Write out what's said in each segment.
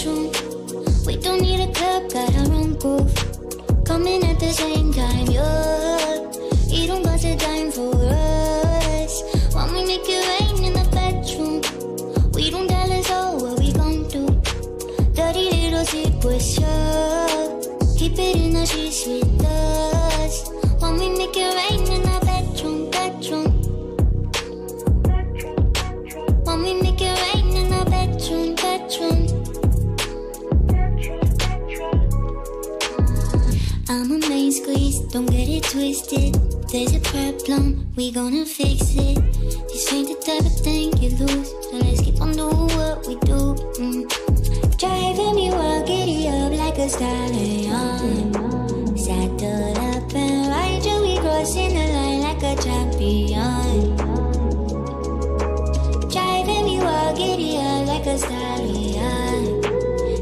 bedroom. We don't need a club, got our own groove. Coming at the same time, yeah. You don't got a dime for us. When we make it rain in the bedroom, we don't tell us all what we gon' do. Dirty little secrets, yeah. Keep it in the sheets with us. When we make it rain in the bedroom, bedroom. When we make it rain in the bedroom, bedroom. I'm a main squeeze, don't get it twisted. There's a problem, we gonna fix it. This ain't the type of thing you lose, so let's keep on doing what we do. Driving me wild, giddy up like a stallion. Saddle up and ride you, we crossing the line like a champion. Driving me wild, giddy up like a stallion.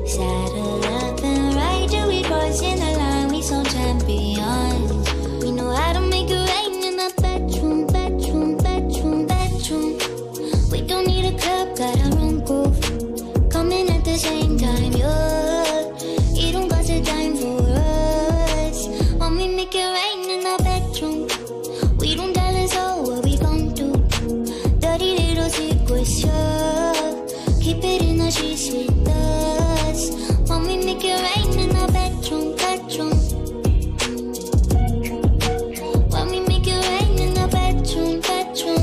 Saddle up and ride you, we crossing the line, we so champions. We know how to make it rain in the bedroom, bedroom, bedroom, bedroom. We don't need a club, got our own groove. Coming at the same time, yeah. You don't got a dime for us. When we make it rain in the bedroom, we don't tell us all what we gon' do. Dirty little secrets, yeah. Keep it in the sheets with us. When we make it rain in the bedroom, bedroom. When we make it rain in the bedroom, bedroom.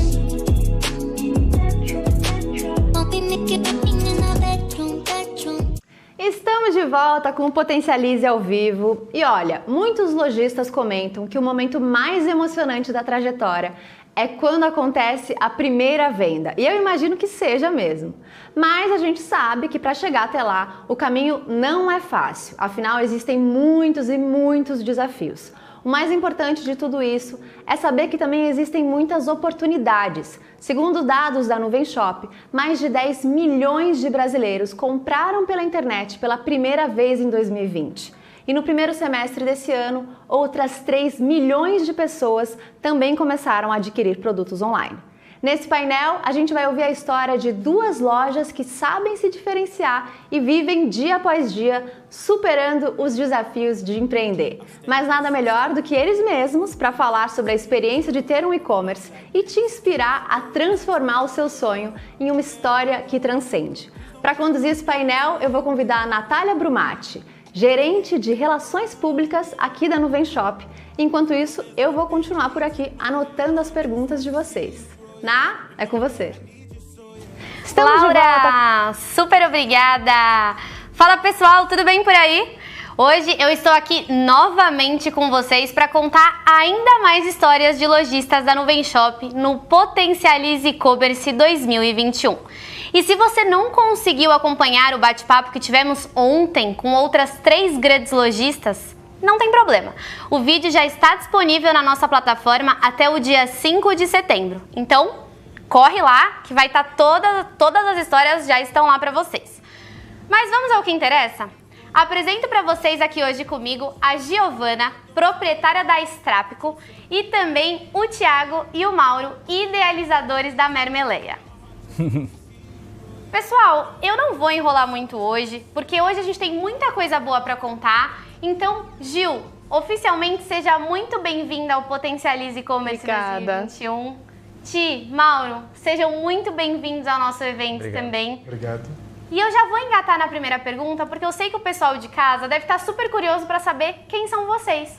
When we make it rain in the bedroom, bedroom. Estamos de volta com o Potencialize ao vivo e olha, muitos lojistas comentam que o momento mais emocionante da trajetória é quando acontece a primeira venda, e eu imagino que seja mesmo. Mas a gente sabe que para chegar até lá, o caminho não é fácil, afinal existem muitos e muitos desafios. O mais importante de tudo isso é saber que também existem muitas oportunidades. Segundo dados da Nuvem Shop, mais de 10 milhões de brasileiros compraram pela internet pela primeira vez em 2020. E no primeiro semestre desse ano, outras 3 milhões de pessoas também começaram a adquirir produtos online. Nesse painel, a gente vai ouvir a história de 2 lojas que sabem se diferenciar e vivem dia após dia superando os desafios de empreender. Mas nada melhor do que eles mesmos para falar sobre a experiência de ter um e-commerce e te inspirar a transformar o seu sonho em uma história que transcende. Para conduzir esse painel, eu vou convidar a Natália Brumati, gerente de Relações Públicas aqui da Nuvem Shop. Enquanto isso, eu vou continuar por aqui anotando as perguntas de vocês. É com você. Estamos Laura, super obrigada! Fala pessoal, tudo bem por aí? Hoje eu estou aqui novamente com vocês para contar ainda mais histórias de lojistas da Nuvem Shop no Potencialize E-Commerce 2021. E se você não conseguiu acompanhar o bate-papo que tivemos ontem com outras 3 grandes lojistas, não tem problema. O vídeo já está disponível na nossa plataforma até o dia 5 de setembro. Então, corre lá que vai estar todas as histórias já estão lá para vocês. Mas vamos ao que interessa? Apresento para vocês aqui hoje comigo a Giovana, proprietária da Strápico, e também o Thiago e o Mauro, idealizadores da Mermeleia. Pessoal, eu não vou enrolar muito hoje, porque hoje a gente tem muita coisa boa para contar. Então, Gil, oficialmente seja muito bem-vinda ao Potencialize E-Commerce 2021. Ti, Mauro, sejam muito bem-vindos ao nosso evento também. Obrigado. E eu já vou engatar na primeira pergunta, porque eu sei que o pessoal de casa deve estar super curioso para saber quem são vocês.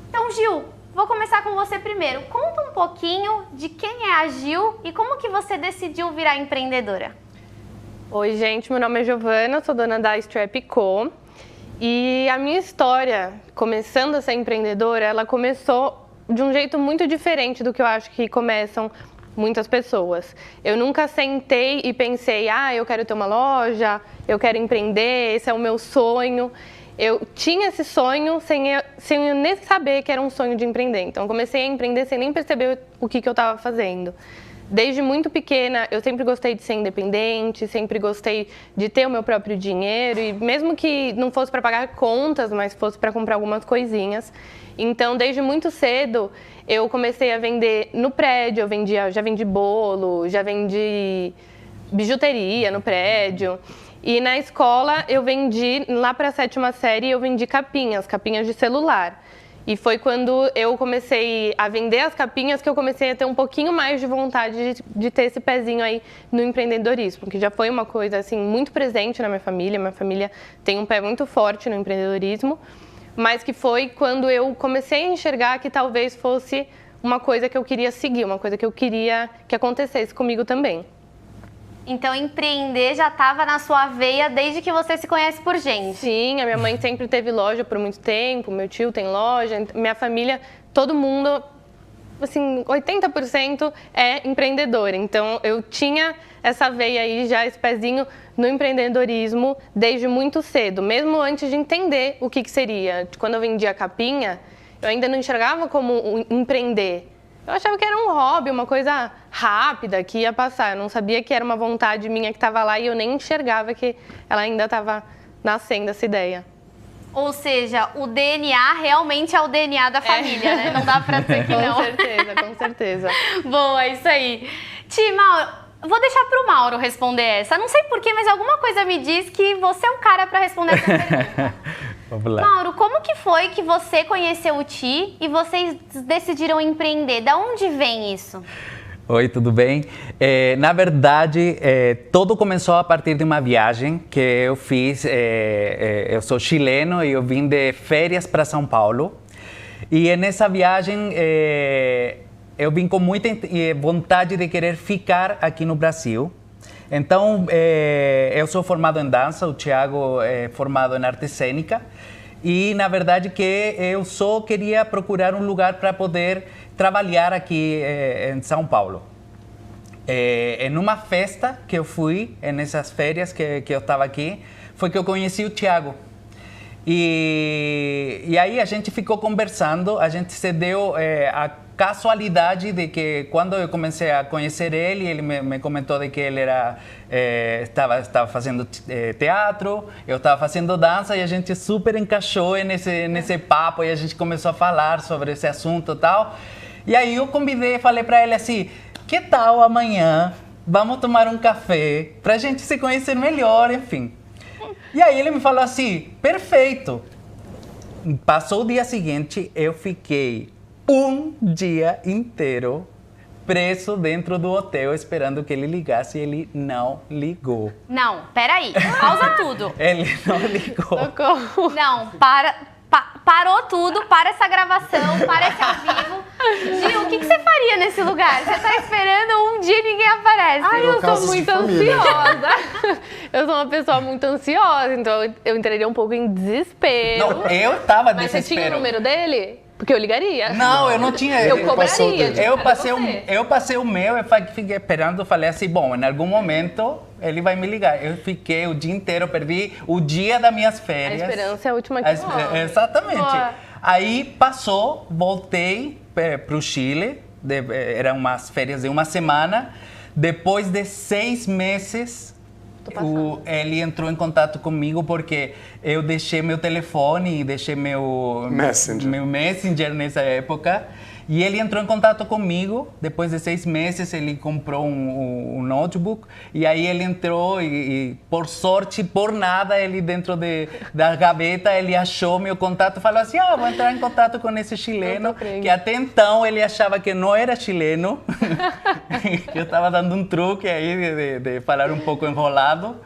Então, Gil, vou começar com você primeiro. Conta um pouquinho de quem é a Gil e como que você decidiu virar empreendedora. Oi, gente, meu nome é Giovana, sou dona da Strápico. E a minha história, começando a ser empreendedora, ela começou de um jeito muito diferente do que eu acho que começam muitas pessoas. Eu nunca sentei e pensei, eu quero ter uma loja, eu quero empreender, esse é o meu sonho. Eu tinha esse sonho sem eu nem saber que era um sonho de empreender. Então, eu comecei a empreender sem nem perceber o que eu estava fazendo. Desde muito pequena, eu sempre gostei de ser independente, sempre gostei de ter o meu próprio dinheiro, e mesmo que não fosse para pagar contas, mas fosse para comprar algumas coisinhas. Então, desde muito cedo, eu comecei a vender no prédio, já vendi bolo, já vendi bijuteria no prédio. E na escola eu vendi, lá para a 7ª série, eu vendi capinhas de celular. E foi quando eu comecei a vender as capinhas que eu comecei a ter um pouquinho mais de vontade de ter esse pezinho aí no empreendedorismo, que já foi uma coisa assim muito presente na minha família. Minha família tem um pé muito forte no empreendedorismo, mas que foi quando eu comecei a enxergar que talvez fosse uma coisa que eu queria seguir, uma coisa que eu queria que acontecesse comigo também. Então, empreender já estava na sua veia desde que você se conhece por gente. Sim, a minha mãe sempre teve loja por muito tempo, meu tio tem loja, minha família, todo mundo, assim, 80% é empreendedor. Então, eu tinha essa veia aí, já esse pezinho no empreendedorismo desde muito cedo, mesmo antes de entender o que seria. Quando eu vendia capinha, eu ainda não enxergava como empreender. Eu achava que era um hobby, uma coisa rápida que ia passar. Eu não sabia que era uma vontade minha que estava lá e eu nem enxergava que ela ainda estava nascendo, essa ideia. Ou seja, o DNA realmente é o DNA da família, né? Não dá pra dizer que não. Com certeza, com certeza. Boa, isso aí. Mauro, vou deixar pro Mauro responder essa. Não sei porquê, mas alguma coisa me diz que você é um cara pra responder essa pergunta. Vamos lá. Mauro, como que foi que você conheceu o Ti e vocês decidiram empreender? Da onde vem isso? Oi, tudo bem? Na verdade, tudo começou a partir de uma viagem que eu fiz. Eu sou chileno e eu vim de férias para São Paulo. E nessa viagem, eu vim com muita vontade de querer ficar aqui no Brasil. Então, eu sou formado em dança, o Thiago é formado em arte cênica. E, na verdade, que eu só queria procurar um lugar para poder trabalhar aqui em São Paulo. Em uma festa que eu fui, nessas férias que eu estava aqui, foi que eu conheci o Thiago. E aí a gente ficou conversando, a gente se deu a casualidade de que quando eu comecei a conhecer ele me comentou de que ele estava fazendo teatro, eu estava fazendo dança e a gente super encaixou nesse papo e a gente começou a falar sobre esse assunto e tal. E aí eu convidei, falei para ele assim, que tal amanhã vamos tomar um café para a gente se conhecer melhor, enfim. E aí ele me falou assim, perfeito. Passou o dia seguinte, eu fiquei um dia inteiro preso dentro do hotel esperando que ele ligasse e ele não ligou. Não, peraí, pausa tudo. Ele não ligou. Socorro. Não, parou tudo, para essa gravação, para esse ao vivo. Gil, o que você faria nesse lugar? Você tá esperando um dia e ninguém aparece. Ai, eu sou muito ansiosa. Eu sou uma pessoa muito ansiosa, então eu entraria um pouco em desespero. Não, eu tava Mas desespero. você tinha o número dele? Porque eu ligaria. Não, eu não tinha. Eu cobraria. Eu passei o meu, eu fiquei esperando, falei assim, bom, em algum momento ele vai me ligar. Eu fiquei o dia inteiro, perdi o dia das minhas férias. A esperança é a última que morre. Exatamente. Boa. Aí passou, voltei para o Chile, eram umas férias de uma semana. Depois de 6 meses, ele entrou em contato comigo porque eu deixei meu telefone e deixei meu Messenger nessa época. E ele entrou em contato comigo, depois de 6 meses ele comprou um notebook e aí ele entrou e por sorte, por nada, ele dentro da gaveta, ele achou meu contato e falou assim, vou entrar em contato com esse chileno, que até então ele achava que não era chileno. Eu estava dando um truque aí de falar um pouco enrolado.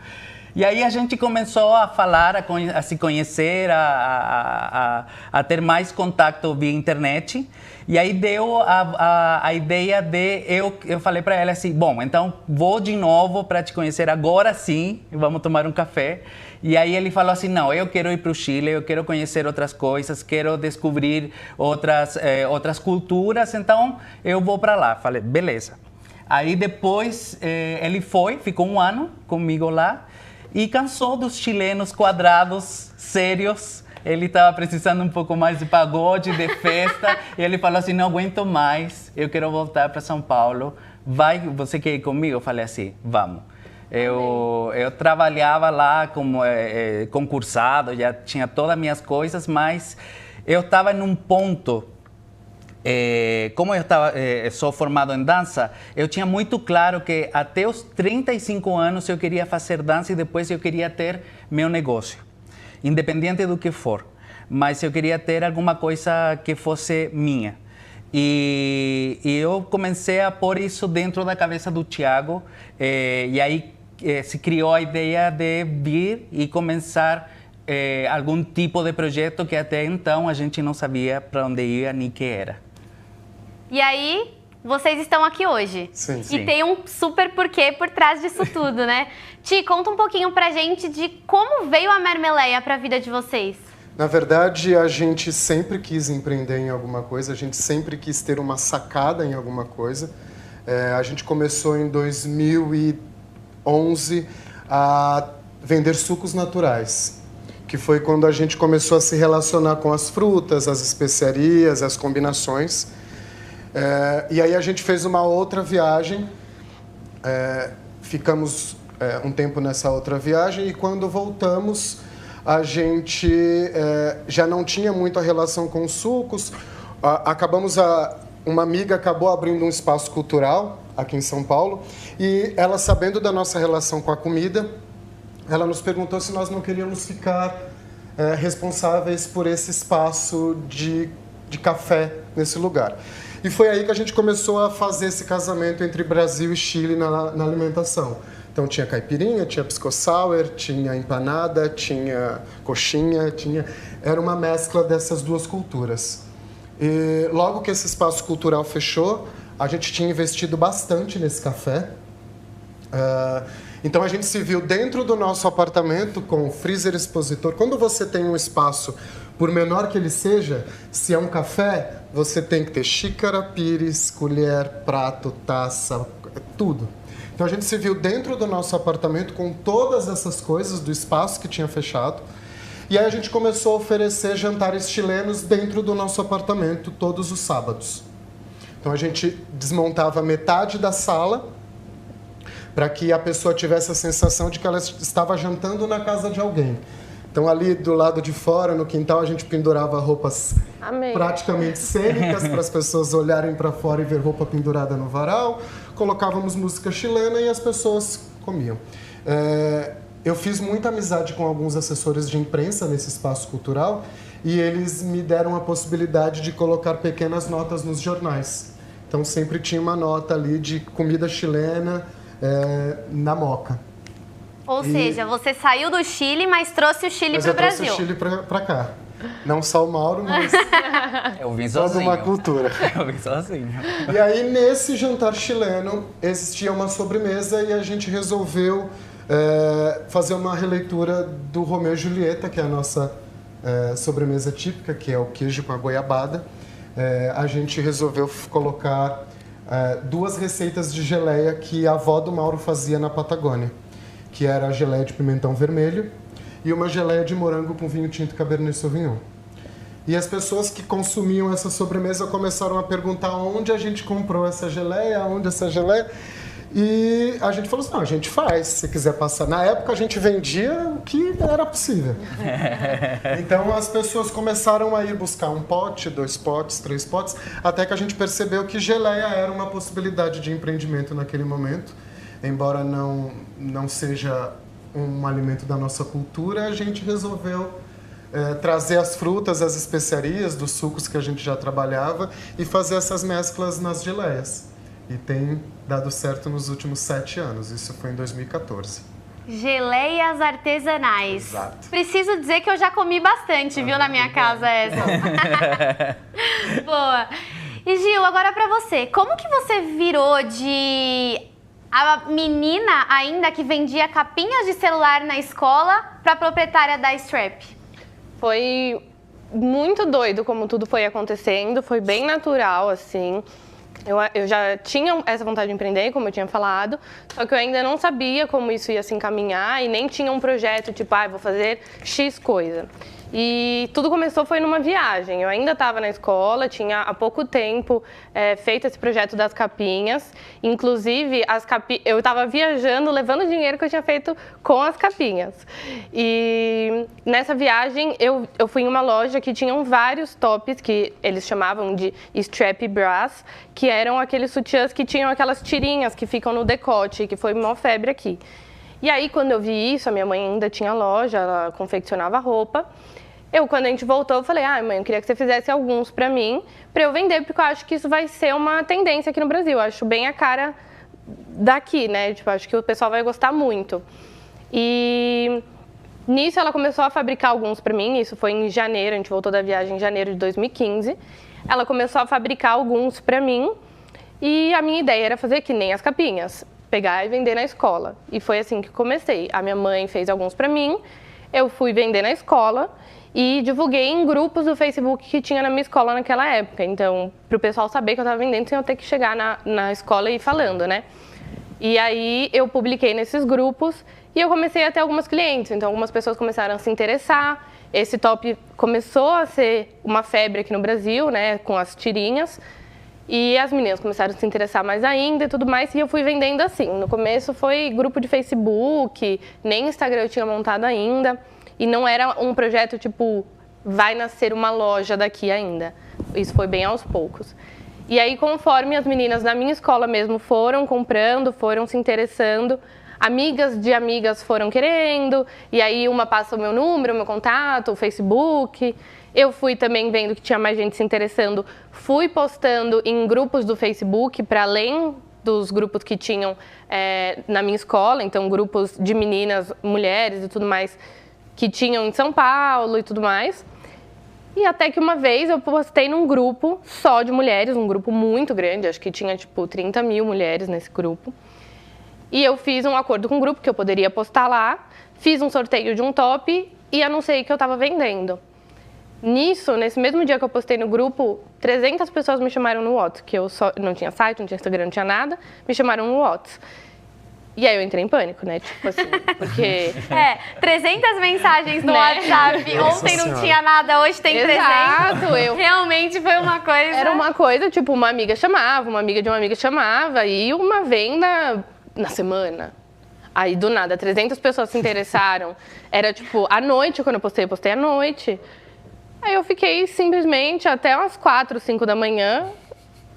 E aí a gente começou a falar, a se conhecer, a ter mais contato via internet. E aí deu a ideia de... Eu falei para ela assim, bom, então vou de novo para te conhecer agora sim, vamos tomar um café. E aí ele falou assim, não, eu quero ir para o Chile, eu quero conhecer outras coisas, quero descobrir outras culturas, então eu vou para lá. Falei, beleza. Aí depois ele ficou 1 ano comigo lá. E cansou dos chilenos quadrados, sérios. Ele estava precisando um pouco mais de pagode, de festa. E ele falou assim, não aguento mais, eu quero voltar para São Paulo. Você quer ir comigo? Eu falei assim, vamos. Eu trabalhava lá como concursado, já tinha todas as minhas coisas, mas eu estava num ponto como eu sou formado em dança, eu tinha muito claro que até os 35 anos eu queria fazer dança e depois eu queria ter meu negócio, independente do que for. Mas eu queria ter alguma coisa que fosse minha. E eu comecei a pôr isso dentro da cabeça do Thiago, e aí se criou a ideia de vir e começar algum tipo de projeto que até então a gente não sabia para onde ia nem que era. E aí, vocês estão aqui hoje. Sim. E tem um super porquê por trás disso tudo, né? Ti, conta um pouquinho pra gente de como veio a Mermeleia pra vida de vocês. Na verdade, a gente sempre quis empreender em alguma coisa, a gente sempre quis ter uma sacada em alguma coisa. A gente começou em 2011 a vender sucos naturais, que foi quando a gente começou a se relacionar com as frutas, as especiarias, as combinações. E aí a gente fez uma outra viagem, ficamos um tempo nessa outra viagem e quando voltamos a gente já não tinha muita relação com os sucos. Uma amiga acabou abrindo um espaço cultural aqui em São Paulo e ela, sabendo da nossa relação com a comida, ela nos perguntou se nós não queríamos ficar responsáveis por esse espaço de café nesse lugar. E foi aí que a gente começou a fazer esse casamento entre Brasil e Chile na alimentação. Então tinha caipirinha, tinha pisco sour, tinha empanada, tinha coxinha, era uma mescla dessas duas culturas. E logo que esse espaço cultural fechou, a gente tinha investido bastante nesse café. Então a gente se viu dentro do nosso apartamento com o freezer expositor. Quando você tem um espaço, por menor que ele seja, se é um café, você tem que ter xícara, pires, colher, prato, taça, tudo. Então a gente se viu dentro do nosso apartamento com todas essas coisas do espaço que tinha fechado. E aí a gente começou a oferecer jantares chilenos dentro do nosso apartamento todos os sábados. Então a gente desmontava metade da sala para que a pessoa tivesse a sensação de que ela estava jantando na casa de alguém. Então ali do lado de fora, no quintal, a gente pendurava roupas praticamente cênicas para as pessoas olharem para fora e ver roupa pendurada no varal. Colocávamos música chilena e as pessoas comiam. Eu fiz muita amizade com alguns assessores de imprensa nesse espaço cultural e eles me deram a possibilidade de colocar pequenas notas nos jornais. Então sempre tinha uma nota ali de comida chilena na Moca. Ou seja, você saiu do Chile, mas trouxe o Chile para o Brasil. Mas eu trouxe o Chile para cá. Não só o Mauro, mas eu vim toda sozinho. uma cultura. Eu vim sozinho. E aí, nesse jantar chileno, existia uma sobremesa e a gente resolveu fazer uma releitura do Romeu e Julieta, que é a nossa sobremesa típica, que é o queijo com a goiabada. A gente resolveu colocar duas receitas de geleia que a avó do Mauro fazia na Patagônia, que era a geleia de pimentão vermelho e uma geleia de morango com vinho tinto Cabernet Sauvignon. E as pessoas que consumiam essa sobremesa começaram a perguntar onde a gente comprou essa geleia, onde essa geleia. E a gente falou assim, não, a gente faz, se quiser passar. Na época a gente vendia o que era possível. Então as pessoas começaram a ir buscar um pote, 2 potes, 3 potes, até que a gente percebeu que geleia era uma possibilidade de empreendimento naquele momento. Embora não seja um alimento da nossa cultura, a gente resolveu trazer as frutas, as especiarias dos sucos que a gente já trabalhava e fazer essas mesclas nas geleias. E tem dado certo nos últimos 7 anos, isso foi em 2014. Geleias artesanais. Exato. Preciso dizer que eu já comi bastante, viu, na minha casa essa. Boa. E Gil, agora pra você, como que você virou de a menina ainda que vendia capinhas de celular na escola para proprietária da Strap? Foi muito doido como tudo foi acontecendo, foi bem natural, assim. Eu já tinha essa vontade de empreender, como eu tinha falado, só que eu ainda não sabia como isso ia se encaminhar e nem tinha um projeto tipo, vou fazer X coisa. E tudo começou foi numa viagem. Eu ainda estava na escola, tinha há pouco tempo feito esse projeto das capinhas. Inclusive, eu estava viajando, levando o dinheiro que eu tinha feito com as capinhas. E nessa viagem, eu fui em uma loja que tinham vários tops, que eles chamavam de strap bras, que eram aqueles sutiãs que tinham aquelas tirinhas que ficam no decote, que foi uma febre aqui. E aí, quando eu vi isso, a minha mãe ainda tinha loja, ela confeccionava roupa. Quando a gente voltou, eu falei, mãe, eu queria que você fizesse alguns pra mim, pra eu vender, porque eu acho que isso vai ser uma tendência aqui no Brasil. Eu acho bem a cara daqui, né? Tipo, acho que o pessoal vai gostar muito. E nisso ela começou a fabricar alguns pra mim, isso foi em janeiro, a gente voltou da viagem em janeiro de 2015. Ela começou a fabricar alguns pra mim e a minha ideia era fazer que nem as capinhas, pegar e vender na escola. E foi assim que comecei. A minha mãe fez alguns pra mim, eu fui vender na escola e divulguei em grupos do Facebook que tinha na minha escola naquela época. Então, pro pessoal saber que eu tava vendendo, sem eu ter que chegar na escola e ir falando, né? E aí eu publiquei nesses grupos e eu comecei a ter algumas clientes, então algumas pessoas começaram a se interessar. Esse top começou a ser uma febre aqui no Brasil, né, com as tirinhas. E as meninas começaram a se interessar mais ainda e tudo mais, e eu fui vendendo assim. No começo foi grupo de Facebook, nem Instagram eu tinha montado ainda. E não era um projeto tipo, vai nascer uma loja daqui ainda. Isso foi bem aos poucos. E aí, conforme as meninas na minha escola mesmo foram comprando, foram se interessando, amigas de amigas foram querendo, e aí uma passa o meu número, o meu contato, o Facebook. Eu fui também vendo que tinha mais gente se interessando, fui postando em grupos do Facebook, para além dos grupos que tinham na minha escola, então grupos de meninas, mulheres e tudo mais, que tinham em São Paulo e tudo mais. E até que uma vez eu postei num grupo só de mulheres, um grupo muito grande, acho que tinha tipo 30 mil mulheres nesse grupo. E eu fiz um acordo com o grupo que eu poderia postar lá, fiz um sorteio de um top e anunciei que eu estava vendendo. Nisso, nesse mesmo dia que eu postei no grupo, 300 pessoas me chamaram no WhatsApp, que eu só não tinha site, não tinha Instagram, não tinha nada, me chamaram no WhatsApp. E aí eu entrei em pânico, né? Tipo assim, porque... 300 mensagens no Né? WhatsApp. Ontem não tinha nada, hoje tem 300. Exato, Realmente foi uma coisa... Era uma coisa, tipo, uma amiga chamava, uma amiga de uma amiga chamava, e uma venda na semana. Aí, do nada, 300 pessoas se interessaram. Era, tipo, à noite, quando eu postei à noite. Aí eu fiquei simplesmente até umas 4, 5 da manhã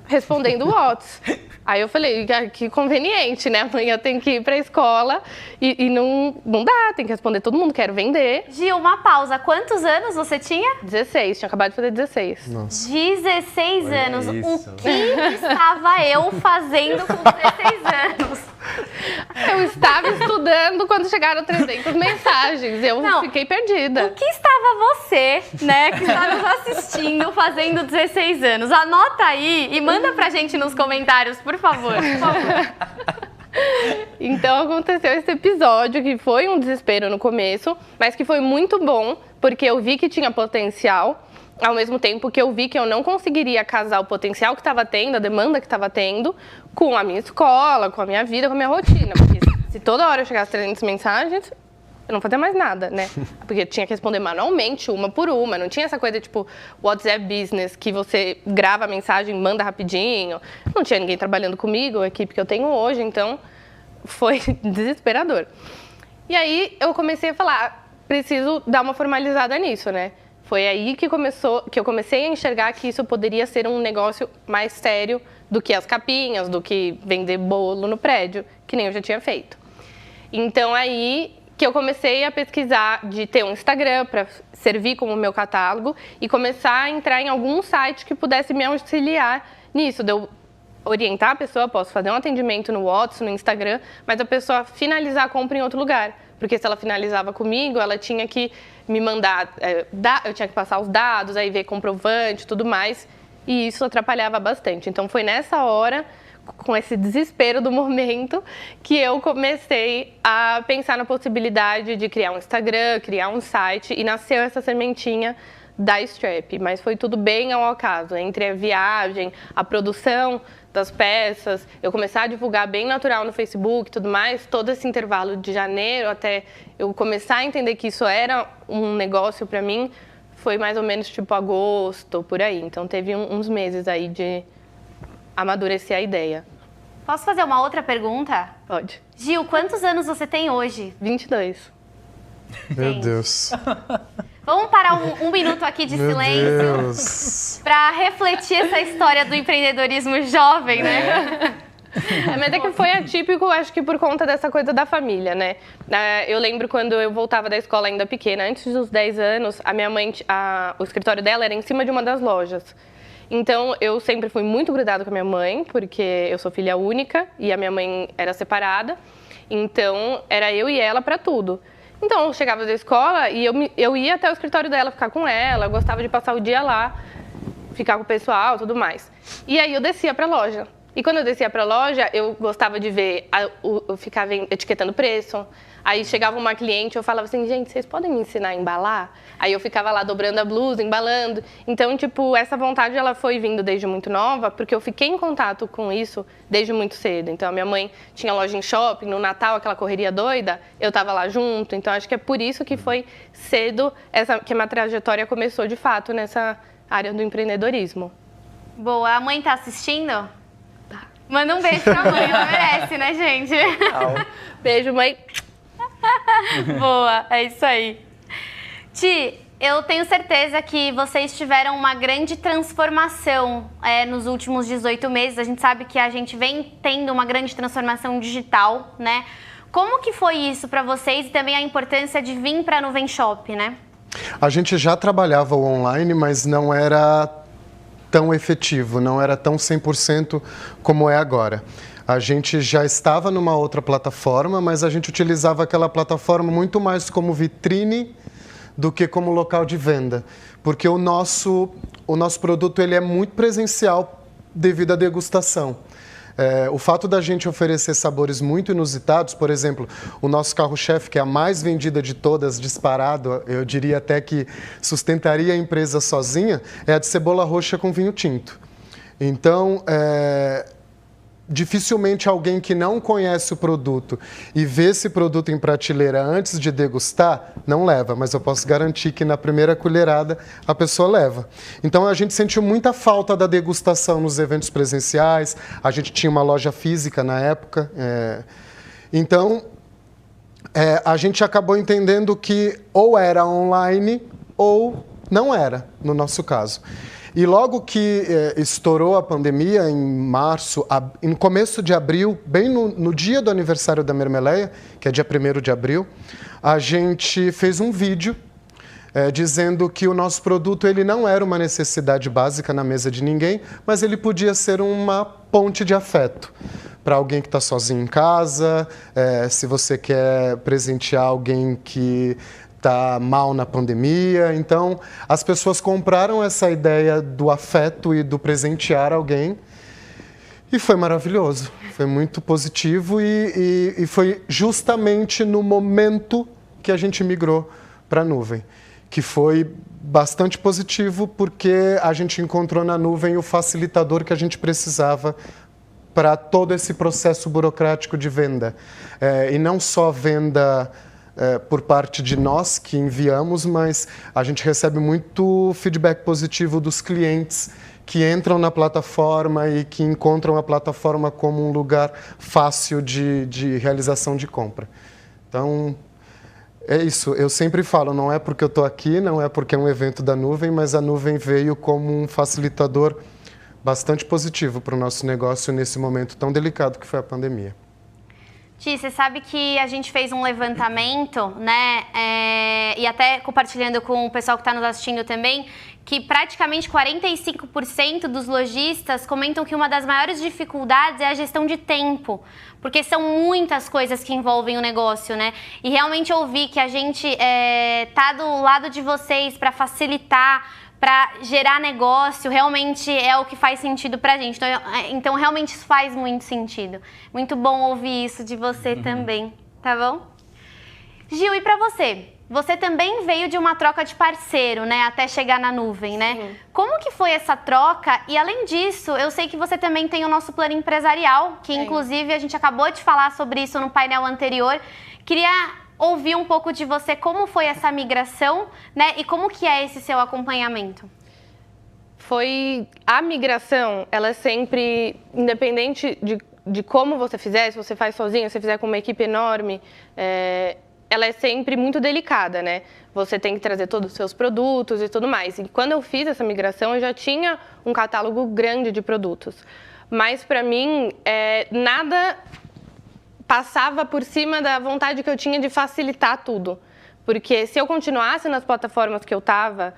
respondendo o WhatsApp. Aí eu falei, que conveniente, né? Amanhã tem que ir pra escola e não dá, tem que responder todo mundo, quero vender. Gil, uma pausa. Quantos anos você tinha? 16, tinha acabado de fazer 16. Nossa. 16 Olha anos. isso. O que estava eu fazendo com 16 anos? Eu estava estudando quando chegaram 300 mensagens. Eu Não. fiquei perdida. O que estava você, né, que está nos assistindo, fazendo 16 anos? Anota aí e manda pra gente nos comentários, por favor. Por favor. Então aconteceu esse episódio que foi um desespero no começo, mas que foi muito bom, porque eu vi que tinha potencial, ao mesmo tempo que eu vi que eu não conseguiria casar o potencial que estava tendo, a demanda que estava tendo, com a minha escola, com a minha vida, com a minha rotina. Porque se toda hora eu chegasse 300 mensagens, eu não fazia mais nada, né? Porque tinha que responder manualmente, uma por uma. Não tinha essa coisa tipo WhatsApp Business, que você grava a mensagem, manda rapidinho. Não tinha ninguém trabalhando comigo, a equipe que eu tenho hoje, então foi desesperador. E aí eu comecei a falar, preciso dar uma formalizada nisso, né? Foi aí que eu comecei a enxergar que isso poderia ser um negócio mais sério do que as capinhas, do que vender bolo no prédio, que nem eu já tinha feito. Então aí que eu comecei a pesquisar de ter um Instagram para servir como meu catálogo e começar a entrar em algum site que pudesse me auxiliar nisso, de eu orientar a pessoa, posso fazer um atendimento no WhatsApp, no Instagram, mas a pessoa finalizar a compra em outro lugar. Porque se ela finalizava comigo, ela tinha que me mandar, eu tinha que passar os dados, aí ver comprovante e tudo mais, e isso atrapalhava bastante. Então foi nessa hora, com esse desespero do momento, que eu comecei a pensar na possibilidade de criar um Instagram, criar um site, e nasceu essa sementinha da Strap. Mas foi tudo bem ao acaso, entre a viagem, a produção das peças, eu começar a divulgar bem natural no Facebook e tudo mais, todo esse intervalo de janeiro até eu começar a entender que isso era um negócio para mim, foi mais ou menos tipo agosto, por aí. Então teve uns meses aí de amadurecer a ideia. Posso fazer uma outra pergunta? Pode. Gil, quantos anos você tem hoje? 22. Meu Deus. Vamos parar um minuto aqui de Meu silêncio Deus. para refletir essa história do empreendedorismo jovem, né? Mas é que foi atípico, acho que por conta dessa coisa da família, né? Eu lembro quando eu voltava da escola ainda pequena, antes dos 10 anos, a minha mãe, o escritório dela era em cima de uma das lojas. Então, eu sempre fui muito grudada com a minha mãe, porque eu sou filha única e a minha mãe era separada. Então, era eu e ela para tudo. Então, eu chegava da escola e eu ia até o escritório dela, ficar com ela, eu gostava de passar o dia lá, ficar com o pessoal, tudo mais. E aí eu descia para a loja. E quando eu descia para a loja, eu gostava de ver, eu ficava etiquetando preço. Aí chegava uma cliente, eu falava assim, gente, vocês podem me ensinar a embalar? Aí eu ficava lá dobrando a blusa, embalando. Então, tipo, essa vontade ela foi vindo desde muito nova, porque eu fiquei em contato com isso desde muito cedo. Então, a minha mãe tinha loja em shopping, no Natal, aquela correria doida, eu estava lá junto. Então, acho que é por isso que foi cedo que a minha trajetória começou, de fato, nessa área do empreendedorismo. Boa. A mãe tá assistindo? Tá. Manda um beijo pra mãe, ela merece, né, gente? Beijo, mãe. Boa, é isso aí. Ti, eu tenho certeza que vocês tiveram uma grande transformação nos últimos 18 meses. A gente sabe que a gente vem tendo uma grande transformação digital, né? Como que foi isso para vocês e também a importância de vir para a Nuvem Shop, né? A gente já trabalhava o online, mas não era tão efetivo, não era tão 100% como é agora. A gente já estava numa outra plataforma, mas a gente utilizava aquela plataforma muito mais como vitrine do que como local de venda, porque o nosso produto ele é muito presencial devido à degustação. O fato da gente oferecer sabores muito inusitados, por exemplo, o nosso carro-chefe, que é a mais vendida de todas, disparado, eu diria até que sustentaria a empresa sozinha, é a de cebola roxa com vinho tinto. Então, dificilmente alguém que não conhece o produto e vê esse produto em prateleira antes de degustar, não leva, mas eu posso garantir que na primeira colherada a pessoa leva. Então a gente sentiu muita falta da degustação nos eventos presenciais, a gente tinha uma loja física na época, então a gente acabou entendendo que ou era online ou não era, no nosso caso. E logo que estourou a pandemia, em março, no começo de abril, bem no dia do aniversário da Mermeleia, que é dia 1º de abril, a gente fez um vídeo dizendo que o nosso produto ele não era uma necessidade básica na mesa de ninguém, mas ele podia ser uma ponte de afeto para alguém que está sozinho em casa, se você quer presentear alguém que está mal na pandemia. Então, as pessoas compraram essa ideia do afeto e do presentear alguém e foi maravilhoso. Foi muito positivo e foi justamente no momento que a gente migrou para a nuvem, que foi bastante positivo porque a gente encontrou na nuvem o facilitador que a gente precisava para todo esse processo burocrático de venda. E não só venda por parte de nós que enviamos, mas a gente recebe muito feedback positivo dos clientes que entram na plataforma e que encontram a plataforma como um lugar fácil de realização de compra. Então, é isso. Eu sempre falo, não é porque eu estou aqui, não é porque é um evento da nuvem, mas a nuvem veio como um facilitador bastante positivo para o nosso negócio nesse momento tão delicado que foi a pandemia. Ti, você sabe que a gente fez um levantamento, né, e até compartilhando com o pessoal que está nos assistindo também, que praticamente 45% dos lojistas comentam que uma das maiores dificuldades é a gestão de tempo, porque são muitas coisas que envolvem o negócio, né? E realmente ouvir que a gente tá do lado de vocês para facilitar, para gerar negócio, realmente é o que faz sentido pra gente. Então, realmente isso faz muito sentido. Muito bom ouvir isso de você também, tá bom? Gil, e pra você? Você também veio de uma troca de parceiro, né? Até chegar na nuvem, né? Sim. Como que foi essa troca? E além disso, eu sei que você também tem o nosso plano empresarial, que inclusive a gente acabou de falar sobre isso no painel anterior. Queria ouvir um pouco de você, como foi essa migração, né? E como que é esse seu acompanhamento? A migração, ela é sempre, independente de como você fizer, se você faz sozinho, se você fizer com uma equipe enorme, é ela é sempre muito delicada, né? Você tem que trazer todos os seus produtos e tudo mais. E quando eu fiz essa migração, eu já tinha um catálogo grande de produtos. Mas, para mim, nada passava por cima da vontade que eu tinha de facilitar tudo. Porque se eu continuasse nas plataformas que eu estava,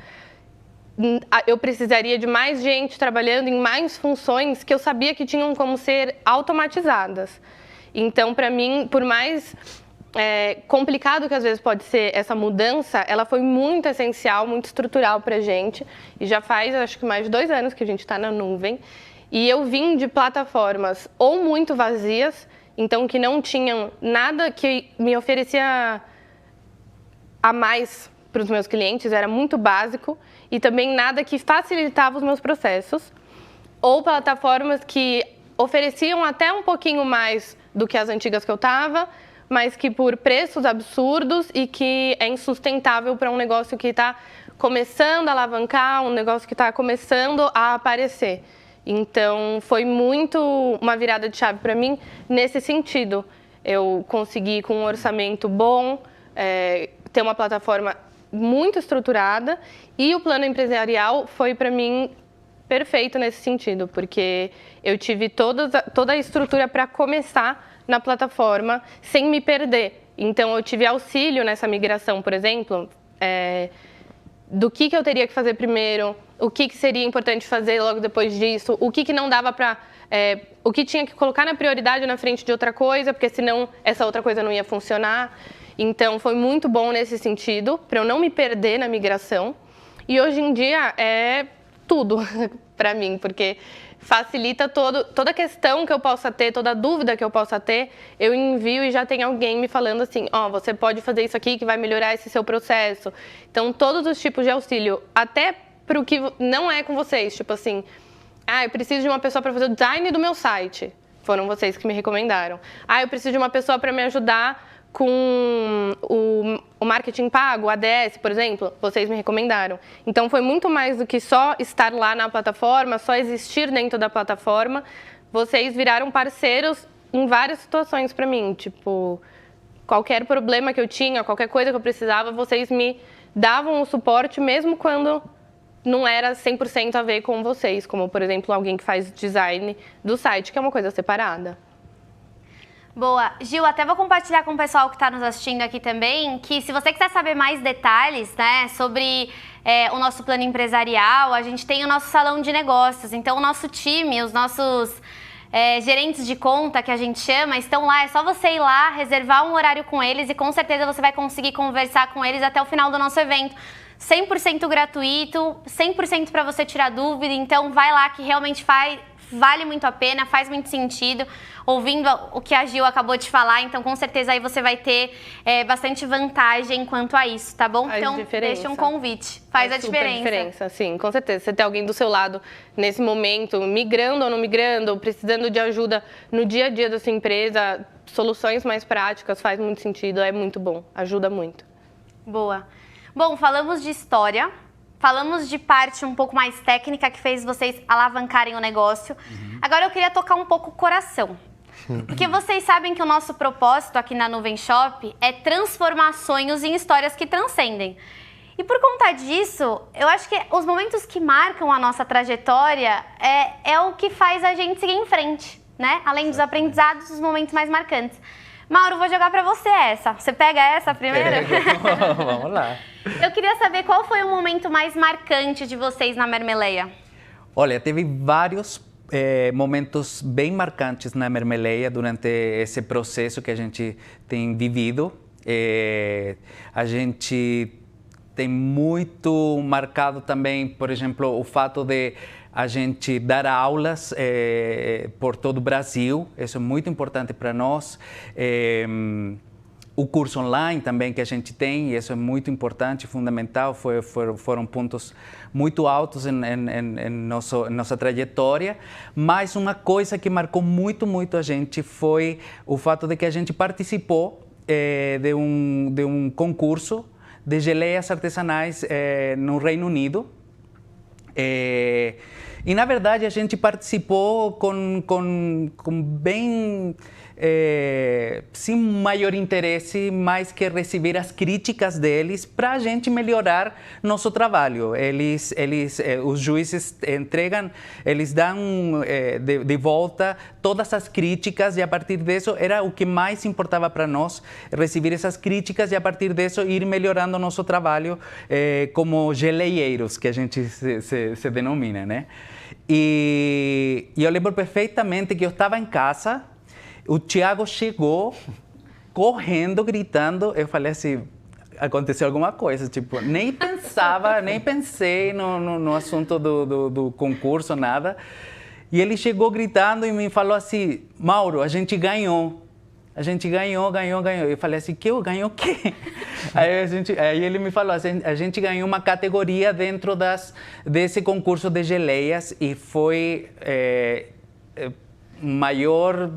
eu precisaria de mais gente trabalhando em mais funções que eu sabia que tinham como ser automatizadas. Então, para mim, por mais complicado que às vezes pode ser essa mudança, ela foi muito essencial, muito estrutural para a gente. E já faz, acho que mais de 2 anos que a gente está na nuvem. E eu vim de plataformas ou muito vazias, então que não tinham nada que me oferecia a mais para os meus clientes, era muito básico, e também nada que facilitava os meus processos, ou plataformas que ofereciam até um pouquinho mais do que as antigas que eu estava, mas que por preços absurdos e que é insustentável para um negócio que está começando a alavancar, um negócio que está começando a aparecer. Então, foi muito uma virada de chave para mim nesse sentido. Eu consegui, com um orçamento bom, ter uma plataforma muito estruturada, e o plano empresarial foi, para mim, perfeito nesse sentido, porque eu tive toda a estrutura para começar na plataforma sem me perder. Então, eu tive auxílio nessa migração, por exemplo, do que eu teria que fazer primeiro, o que seria importante fazer logo depois disso, o que não dava para... o que tinha que colocar na prioridade na frente de outra coisa, porque senão essa outra coisa não ia funcionar. Então, foi muito bom nesse sentido, para eu não me perder na migração. E hoje em dia é tudo para mim, porque facilita toda a questão que eu possa ter, toda a dúvida que eu possa ter, eu envio e já tem alguém me falando assim, você pode fazer isso aqui que vai melhorar esse seu processo. Então, todos os tipos de auxílio, até para o que não é com vocês, tipo assim, eu preciso de uma pessoa para fazer o design do meu site. Foram vocês que me recomendaram. Eu preciso de uma pessoa para me ajudar com o marketing pago, o ADS, por exemplo, vocês me recomendaram. Então, foi muito mais do que só estar lá na plataforma, só existir dentro da plataforma. Vocês viraram parceiros em várias situações para mim. Tipo, qualquer problema que eu tinha, qualquer coisa que eu precisava, vocês me davam o suporte, mesmo quando não era 100% a ver com vocês. Como, por exemplo, alguém que faz design do site, que é uma coisa separada. Boa. Gil, até vou compartilhar com o pessoal que está nos assistindo aqui também, que se você quiser saber mais detalhes, né, sobre o nosso plano empresarial, a gente tem o nosso salão de negócios. Então, o nosso time, os nossos gerentes de conta, que a gente chama, estão lá. É só você ir lá, reservar um horário com eles e com certeza você vai conseguir conversar com eles até o final do nosso evento. 100% gratuito, 100% para você tirar dúvida. Então, vai lá que realmente vale muito a pena, faz muito sentido, ouvindo o que a Gil acabou de falar, então com certeza aí você vai ter bastante vantagem quanto a isso, tá bom? Então deixa um convite, faz a diferença, sim, com certeza. Você ter alguém do seu lado nesse momento, migrando ou não migrando, precisando de ajuda no dia a dia da sua empresa, soluções mais práticas, faz muito sentido, é muito bom, ajuda muito. Boa. Bom, falamos de história. Falamos de parte um pouco mais técnica que fez vocês alavancarem o negócio. Agora eu queria tocar um pouco o coração. Porque vocês sabem que o nosso propósito aqui na Nuvem Shop é transformar sonhos em histórias que transcendem. E por conta disso, eu acho que os momentos que marcam a nossa trajetória é o que faz a gente seguir em frente, né? Além dos aprendizados, os momentos mais marcantes. Mauro, vou jogar pra você essa. Você pega essa primeiro? Vamos lá. Eu queria saber qual foi o momento mais marcante de vocês na Mermeleia. Olha, teve vários momentos bem marcantes na Mermeleia durante esse processo que a gente tem vivido. A gente tem muito marcado também, por exemplo, o fato de a gente dar aulas por todo o Brasil, isso é muito importante para nós. O curso online também que a gente tem, isso é muito importante, fundamental, foram pontos muito altos em nossa trajetória. Mas uma coisa que marcou muito a gente foi o fato de que a gente participou de um concurso de geleias artesanais no Reino Unido. E, na verdade, a gente participou com bem sem maior interesse mais que receber as críticas deles para a gente melhorar nosso trabalho. Os juízes entregam, eles dão de volta todas as críticas e a partir disso era o que mais importava para nós, receber essas críticas e a partir disso ir melhorando nosso trabalho como geleieiros, que a gente se denomina, né? E eu lembro perfeitamente que eu estava em casa, o Thiago chegou correndo, gritando. Eu falei assim, aconteceu alguma coisa, tipo, nem pensei no assunto do concurso, nada. E ele chegou gritando e me falou assim, Mauro, a gente ganhou. A gente ganhou. Eu falei assim, que eu ganhou o quê? Aí ele me falou assim, a gente ganhou uma categoria dentro desse concurso de geleias e foi maior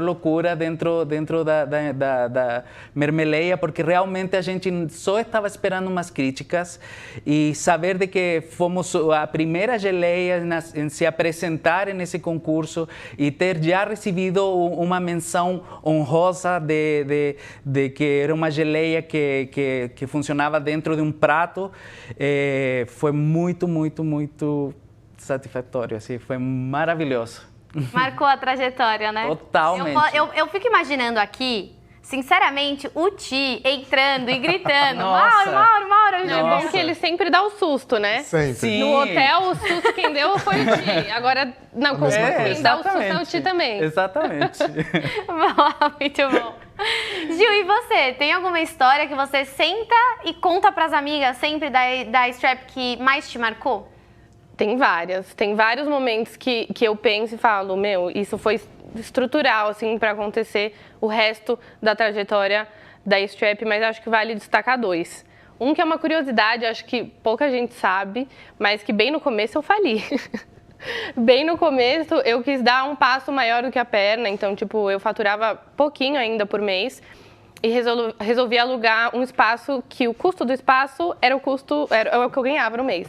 loucura dentro da Mermeleia, porque realmente a gente só estava esperando umas críticas e saber de que fomos a primeira geleia em se apresentar nesse concurso e ter já recebido uma menção honrosa de que era uma geleia que funcionava dentro de um prato, foi muito satisfatório, assim, foi maravilhoso. Marcou a trajetória, né? Totalmente. Eu fico imaginando aqui, sinceramente, o Ti entrando e gritando, Nossa. Mauro. É bom que ele sempre dá o susto, né? Sempre. Sim. No hotel, o susto quem deu foi o Ti. Agora, não, quem dá o susto é o Ti também. Exatamente. Muito bom. Gil, e você? Tem alguma história que você senta e conta pras amigas sempre da Strap que mais te marcou? Tem várias. Tem vários momentos que eu penso e falo, isso foi estrutural, assim, para acontecer o resto da trajetória da Strap, mas acho que vale destacar dois. Um que é uma curiosidade, acho que pouca gente sabe, mas que bem no começo eu fali. Bem no começo eu quis dar um passo maior do que a perna, então, tipo, eu faturava pouquinho ainda por mês e resolvi alugar um espaço que o custo do espaço era o que eu ganhava no mês.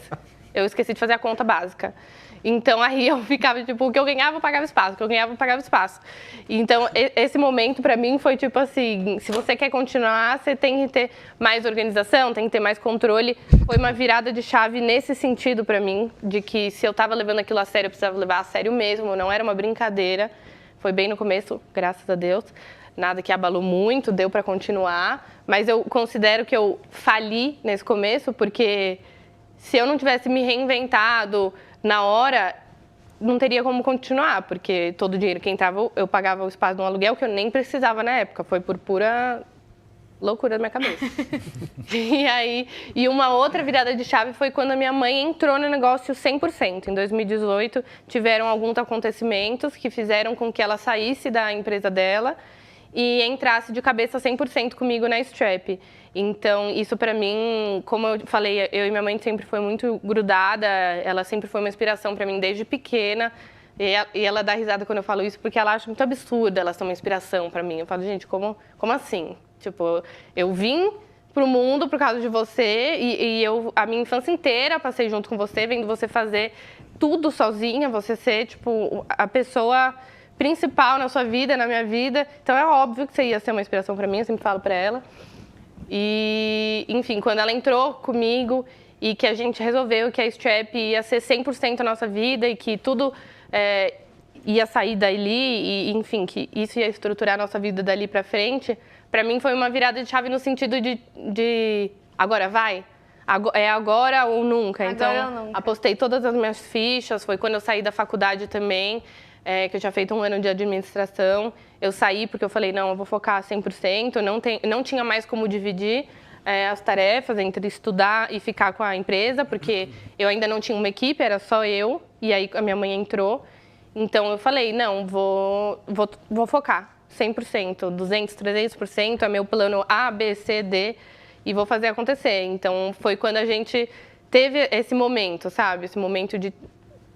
Eu esqueci de fazer a conta básica. Então, aí eu ficava, tipo, o que eu ganhava, eu pagava espaço. O que eu ganhava, eu pagava espaço. Então, esse momento, pra mim, foi tipo assim, se você quer continuar, você tem que ter mais organização, tem que ter mais controle. Foi uma virada de chave nesse sentido pra mim, de que se eu tava levando aquilo a sério, eu precisava levar a sério mesmo, não era uma brincadeira. Foi bem no começo, graças a Deus. Nada que abalou muito, deu pra continuar. Mas eu considero que eu fali nesse começo, porque se eu não tivesse me reinventado na hora, não teria como continuar, porque todo o dinheiro que entrava, eu pagava o espaço de um aluguel que eu nem precisava na época. Foi por pura loucura da minha cabeça. E uma outra virada de chave foi quando a minha mãe entrou no negócio 100%. Em 2018, tiveram alguns acontecimentos que fizeram com que ela saísse da empresa dela e entrasse de cabeça 100% comigo na Strap. Então, isso pra mim, como eu falei, eu e minha mãe sempre foi muito grudada, ela sempre foi uma inspiração pra mim desde pequena. E ela dá risada quando eu falo isso, porque ela acha muito absurda ela ser uma inspiração pra mim. Eu falo, gente, como assim? Tipo, eu vim pro mundo por causa de você e eu, a minha infância inteira, passei junto com você, vendo você fazer tudo sozinha, você ser, tipo, a pessoa principal na sua vida, na minha vida. Então, é óbvio que você ia ser uma inspiração pra mim, eu sempre falo pra ela. E, enfim, quando ela entrou comigo e que a gente resolveu que a Strap ia ser 100% a nossa vida e que tudo ia sair dali e, enfim, que isso ia estruturar a nossa vida dali pra frente, pra mim foi uma virada de chave no sentido de agora vai? É agora ou nunca? Agora Então, ou nunca. apostei todas as minhas fichas, foi quando eu saí da faculdade também, que eu tinha feito um ano de administração. Eu saí porque eu falei, não, eu vou focar 100%, não tinha mais como dividir as tarefas entre estudar e ficar com a empresa, porque eu ainda não tinha uma equipe, era só eu, e aí a minha mãe entrou. Então eu falei, não, vou focar 100%, 200%, 300%, é meu plano A, B, C, D, e vou fazer acontecer. Então foi quando a gente teve esse momento, sabe? Esse momento de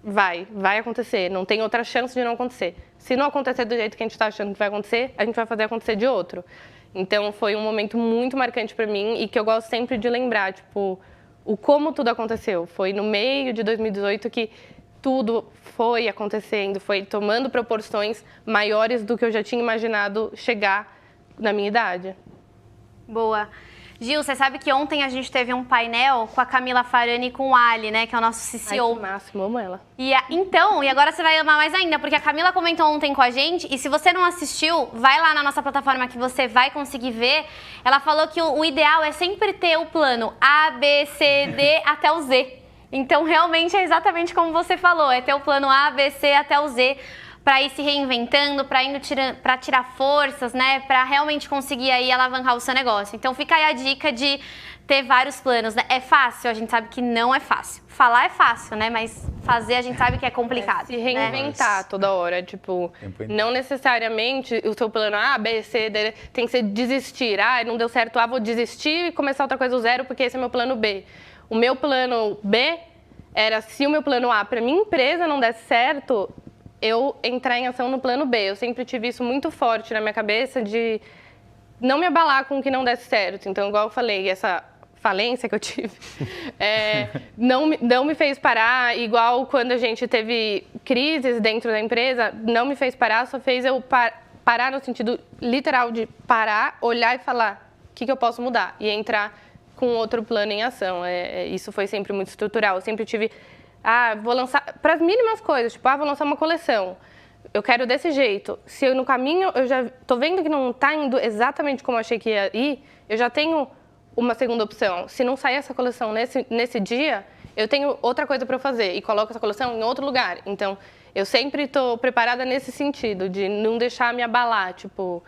vai acontecer, não tem outra chance de não acontecer. Se não acontecer do jeito que a gente está achando que vai acontecer, a gente vai fazer acontecer de outro. Então, foi um momento muito marcante para mim e que eu gosto sempre de lembrar, tipo, o como tudo aconteceu. Foi no meio de 2018 que tudo foi acontecendo, foi tomando proporções maiores do que eu já tinha imaginado chegar na minha idade. Boa. Gil, você sabe que ontem a gente teve um painel com a Camila Farani e com o Ali, né? Que é o nosso Ai, CCO. que máximo, amo ela. E agora você vai amar mais ainda, porque a Camila comentou ontem com a gente, e se você não assistiu, vai lá na nossa plataforma que você vai conseguir ver. Ela falou que o ideal é sempre ter o plano A, B, C, D até o Z. Então, realmente, é exatamente como você falou, é ter o plano A, B, C até o Z, para ir se reinventando, para tirar forças, né? Para realmente conseguir aí alavancar o seu negócio. Então, fica aí a dica de ter vários planos, né? É fácil? A gente sabe que não é fácil. Falar é fácil, né? Mas fazer a gente sabe que é complicado. Se reinventar toda hora, tipo, não necessariamente o seu plano A, B, C, D, tem que ser desistir. Ah, não deu certo A, vou desistir e começar outra coisa do zero, porque esse é meu plano B. O meu plano B era, se o meu plano A para minha empresa não desse certo, eu entrar em ação no plano B. Eu sempre tive isso muito forte na minha cabeça de não me abalar com o que não desse certo. Então, igual eu falei, essa falência que eu tive não me fez parar. Igual quando a gente teve crises dentro da empresa, não me fez parar, só fez eu parar no sentido literal de parar, olhar e falar o que eu posso mudar e entrar com outro plano em ação. Isso foi sempre muito estrutural. Eu sempre tive... vou lançar para as mínimas coisas, tipo, vou lançar uma coleção. Eu quero desse jeito. Se eu no caminho eu já tô vendo que não tá indo exatamente como eu achei que ia ir, eu já tenho uma segunda opção. Se não sair essa coleção nesse dia, eu tenho outra coisa para eu fazer e coloco essa coleção em outro lugar. Então, eu sempre estou preparada nesse sentido de não deixar me abalar, tipo,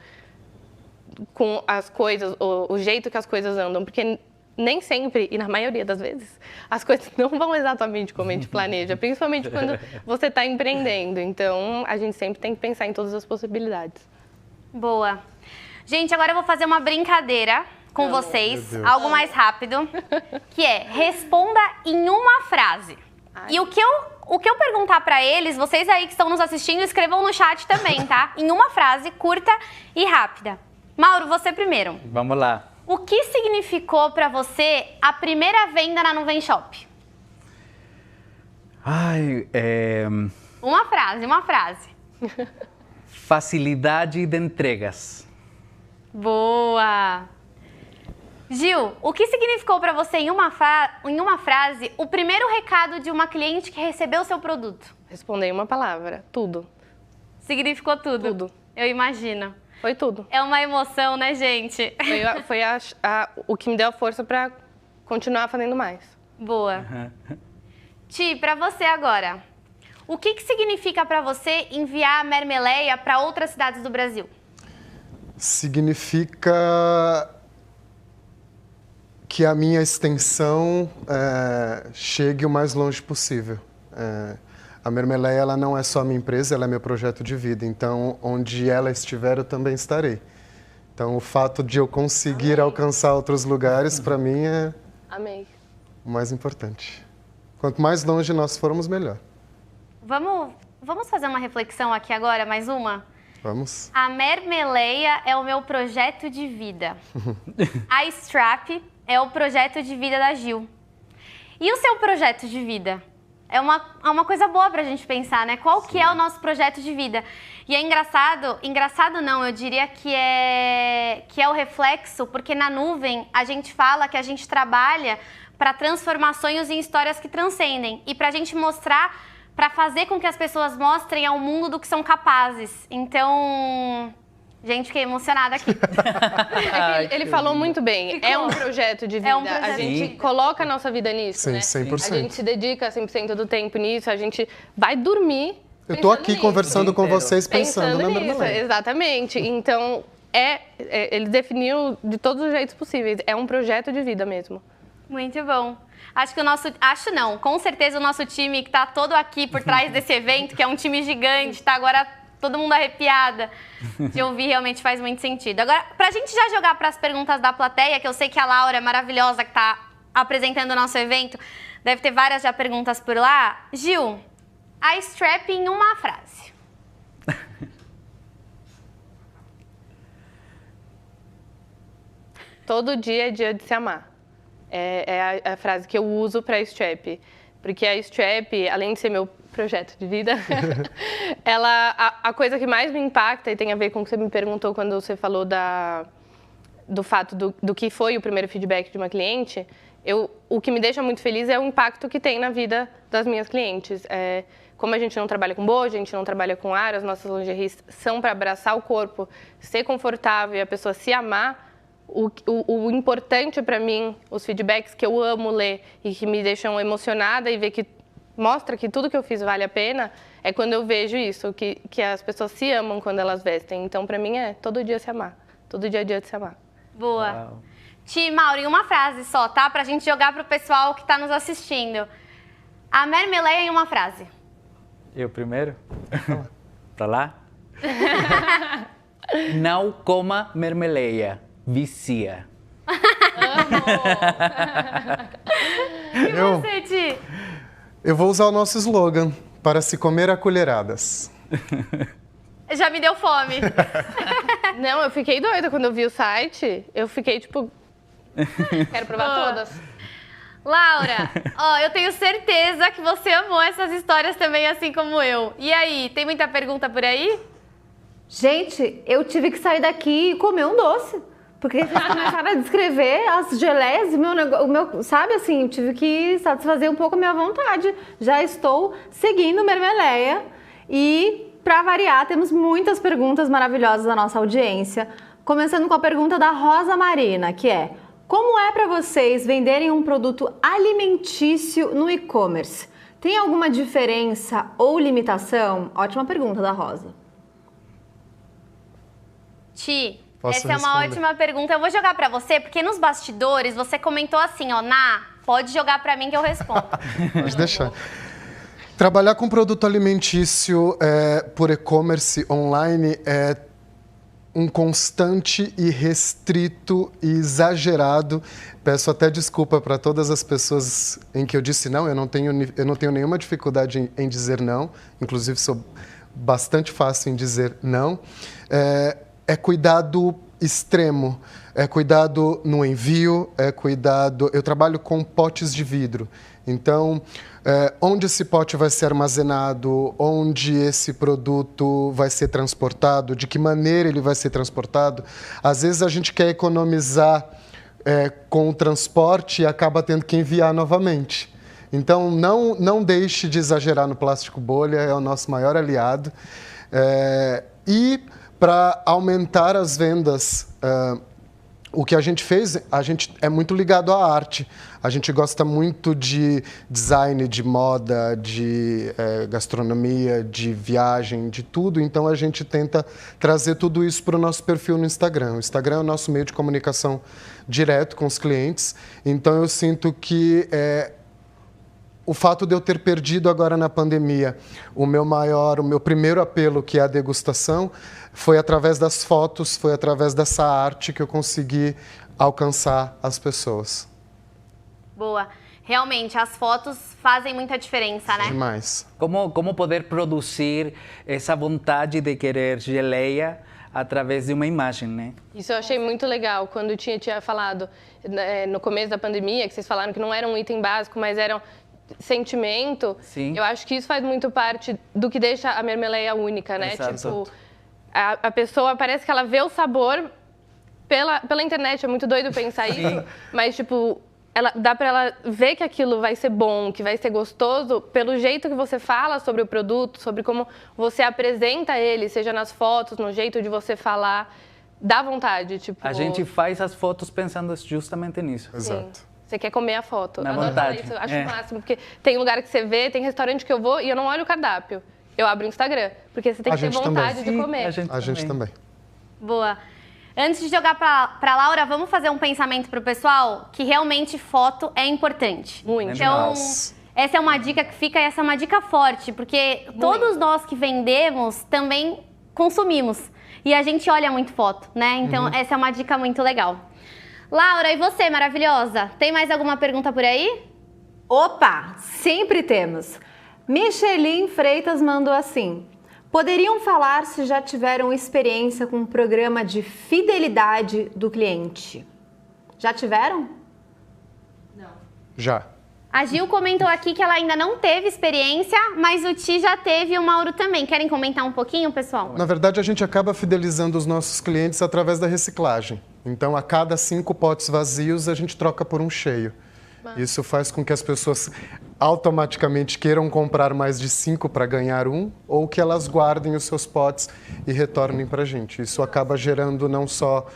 com as coisas, o jeito que as coisas andam, porque nem sempre, e na maioria das vezes, as coisas não vão exatamente como a gente planeja, principalmente quando você está empreendendo. Então, a gente sempre tem que pensar em todas as possibilidades. Boa. Gente, agora eu vou fazer uma brincadeira com vocês, algo mais rápido, que é, responda em uma frase. E o que eu perguntar para eles, vocês aí que estão nos assistindo, escrevam no chat também, tá? Em uma frase, curta e rápida. Mauro, você primeiro. Vamos lá. O que significou para você a primeira venda na Nuvem Shop? Uma frase. Facilidade de entregas. Boa! Gil, o que significou para você em uma frase o primeiro recado de uma cliente que recebeu o seu produto? Responder em uma palavra, tudo. Significou tudo? Tudo. Eu imagino. Foi tudo. É uma emoção, né, gente? Foi o que me deu a força para continuar fazendo mais. Boa. Ti, para você agora, o que significa para você enviar a Mermeleia para outras cidades do Brasil? Significa que a minha extensão chegue o mais longe possível. A Mermeleia, ela não é só a minha empresa, ela é meu projeto de vida. Então, onde ela estiver, eu também estarei. Então, o fato de eu conseguir alcançar outros lugares, para mim, é o mais importante. Quanto mais longe nós formos, melhor. Vamos fazer uma reflexão aqui agora, mais uma? Vamos. A Mermeleia é o meu projeto de vida. A Strap é o projeto de vida da Gil. E o seu projeto de vida? É uma coisa boa pra gente pensar, né? Qual que é o nosso projeto de vida? E é engraçado não, eu diria que é o reflexo, porque na nuvem a gente fala que a gente trabalha para transformar sonhos em histórias que transcendem. E pra gente mostrar, para fazer com que as pessoas mostrem ao mundo do que são capazes. Então... Gente, fiquei emocionada aqui. Ele falou muito bem. Ficou. É um projeto de vida. É um projeto a gente coloca a nossa vida nisso, Sim, né? 100%. A gente se dedica 100% do tempo nisso. A gente vai dormir Eu tô aqui nisso. conversando com vocês pensando na nisso, Mermeleia. exatamente. Então, ele definiu de todos os jeitos possíveis. É um projeto de vida mesmo. Muito bom. Com certeza o nosso time que tá todo aqui por trás desse evento, que é um time gigante, tá agora todo mundo arrepiada de ouvir, realmente faz muito sentido. Agora, pra gente já jogar pras perguntas da plateia, que eu sei que a Laura é maravilhosa, que tá apresentando o nosso evento, deve ter várias já perguntas por lá. Gil, a Strap em uma frase. Todo dia é dia de se amar. É a frase que eu uso para Strap. Porque a Strap, além de ser meu projeto de vida, a coisa que mais me impacta, e tem a ver com o que você me perguntou quando você falou do fato do que foi o primeiro feedback de uma cliente, o que me deixa muito feliz é o impacto que tem na vida das minhas clientes. Como a gente não trabalha com bojo, a gente não trabalha com ar, as nossas lingeries são para abraçar o corpo, ser confortável e a pessoa se amar. O importante para mim, os feedbacks que eu amo ler e que me deixam emocionada e ver que mostra que tudo que eu fiz vale a pena, é quando eu vejo isso, que as pessoas se amam quando elas vestem. Então, para mim, é todo dia se amar. Todo dia é dia de se amar. Boa. Uau. Ti, Mauro, em uma frase só, tá? Pra gente jogar pro pessoal que tá nos assistindo. A Mermeleia em uma frase. Eu primeiro? Pra lá? Não coma mermeleia. Vicia. E você, Ti? Eu vou usar o nosso slogan, para se comer a colheradas. Já me deu fome. Não, eu fiquei doida quando eu vi o site. Eu fiquei tipo, quero provar todas. Laura, eu tenho certeza que você amou essas histórias também, assim como eu. E aí, tem muita pergunta por aí? Gente, eu tive que sair daqui e comer um doce. Porque vocês começaram a descrever as geleias, sabe assim, eu tive que satisfazer um pouco a minha vontade. Já estou seguindo Mermeleia e, para variar, temos muitas perguntas maravilhosas da nossa audiência. Começando com a pergunta da Rosa Marina, que é: como é para vocês venderem um produto alimentício no e-commerce? Tem alguma diferença ou limitação? Ótima pergunta da Rosa. Ti, Posso essa é uma responder? ótima pergunta. Eu vou jogar pra você, porque nos bastidores você comentou assim, pode jogar pra mim que eu respondo. Pode deixar. Trabalhar com produto alimentício por e-commerce online é um constante e restrito e exagerado. Peço até desculpa para todas as pessoas em que eu disse não. Eu não tenho nenhuma dificuldade em dizer não. Inclusive, sou bastante fácil em dizer não. É cuidado extremo, é cuidado no envio, é cuidado... Eu trabalho com potes de vidro, então, onde esse pote vai ser armazenado, onde esse produto vai ser transportado, de que maneira ele vai ser transportado. Às vezes a gente quer economizar com o transporte e acaba tendo que enviar novamente. Então, não deixe de exagerar no plástico bolha, é o nosso maior aliado. E para aumentar as vendas, o que a gente fez, a gente é muito ligado à arte. A gente gosta muito de design, de moda, de gastronomia, de viagem, de tudo. Então, a gente tenta trazer tudo isso para o nosso perfil no Instagram. O Instagram é o nosso meio de comunicação direto com os clientes. Então, eu sinto que o fato de eu ter perdido agora na pandemia o meu primeiro apelo, que é a degustação, foi através das fotos, foi através dessa arte que eu consegui alcançar as pessoas. Boa. Realmente, as fotos fazem muita diferença, né? Demais. Como poder produzir essa vontade de querer geleia através de uma imagem, né? Isso eu achei muito legal, quando tinha falado no começo da pandemia, que vocês falaram que não era um item básico, mas eram sentimento. Sim. Eu acho que isso faz muito parte do que deixa a Mermeleia única, né? Exato. Tipo, a pessoa parece que ela vê o sabor pela internet, é muito doido pensar isso, mas tipo, dá pra ela ver que aquilo vai ser bom, que vai ser gostoso, pelo jeito que você fala sobre o produto, sobre como você apresenta ele, seja nas fotos, no jeito de você falar, dá vontade, tipo... A gente faz as fotos pensando justamente nisso. Exato. Você quer comer a foto. Na Adoro vontade. falar isso, acho o máximo, porque tem lugar que você vê, tem restaurante que eu vou e eu não olho o cardápio. Eu abro o Instagram, porque você tem que ter vontade de comer. A gente também. Boa. Antes de jogar pra Laura, vamos fazer um pensamento pro pessoal que realmente foto é importante. Muito. Então, essa é uma dica que fica e essa é uma dica forte, porque todos nós que vendemos também consumimos. E a gente olha muito foto, né? Então, essa é uma dica muito legal. Laura, e você, maravilhosa? Tem mais alguma pergunta por aí? Opa, sempre temos. Michelin Freitas mandou assim: poderiam falar se já tiveram experiência com um programa de fidelidade do cliente? Já tiveram? Já. A Gil comentou aqui que ela ainda não teve experiência, mas o Ti já teve e o Mauro também. Querem comentar um pouquinho, pessoal? Na verdade, a gente acaba fidelizando os nossos clientes através da reciclagem. Então, a cada 5 potes vazios, a gente troca por um cheio. Isso faz com que as pessoas automaticamente queiram comprar mais de 5 para ganhar um, ou que elas guardem os seus potes e retornem para a gente. Isso acaba gerando não só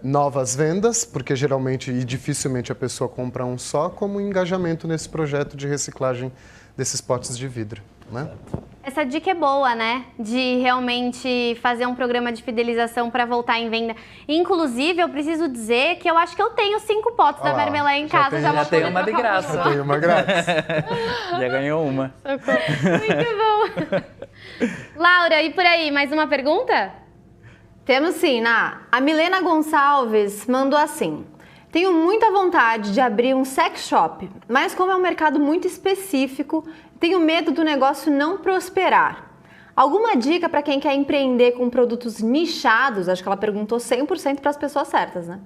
novas vendas, porque geralmente e dificilmente a pessoa compra um só, como um engajamento nesse projeto de reciclagem desses potes de vidro, né? Essa dica é boa, né? De realmente fazer um programa de fidelização para voltar em venda. Inclusive, eu preciso dizer que eu acho que eu tenho 5 potes da Vermelé em casa. Já tem uma de graça. Já tem uma grátis. Já ganhou uma. Muito bom. Laura, e por aí, mais uma pergunta? Temos sim, Ná. A Milena Gonçalves mandou assim: tenho muita vontade de abrir um sex shop, mas como é um mercado muito específico, tenho medo do negócio não prosperar. Alguma dica para quem quer empreender com produtos nichados? Acho que ela perguntou 100% para as pessoas certas, né?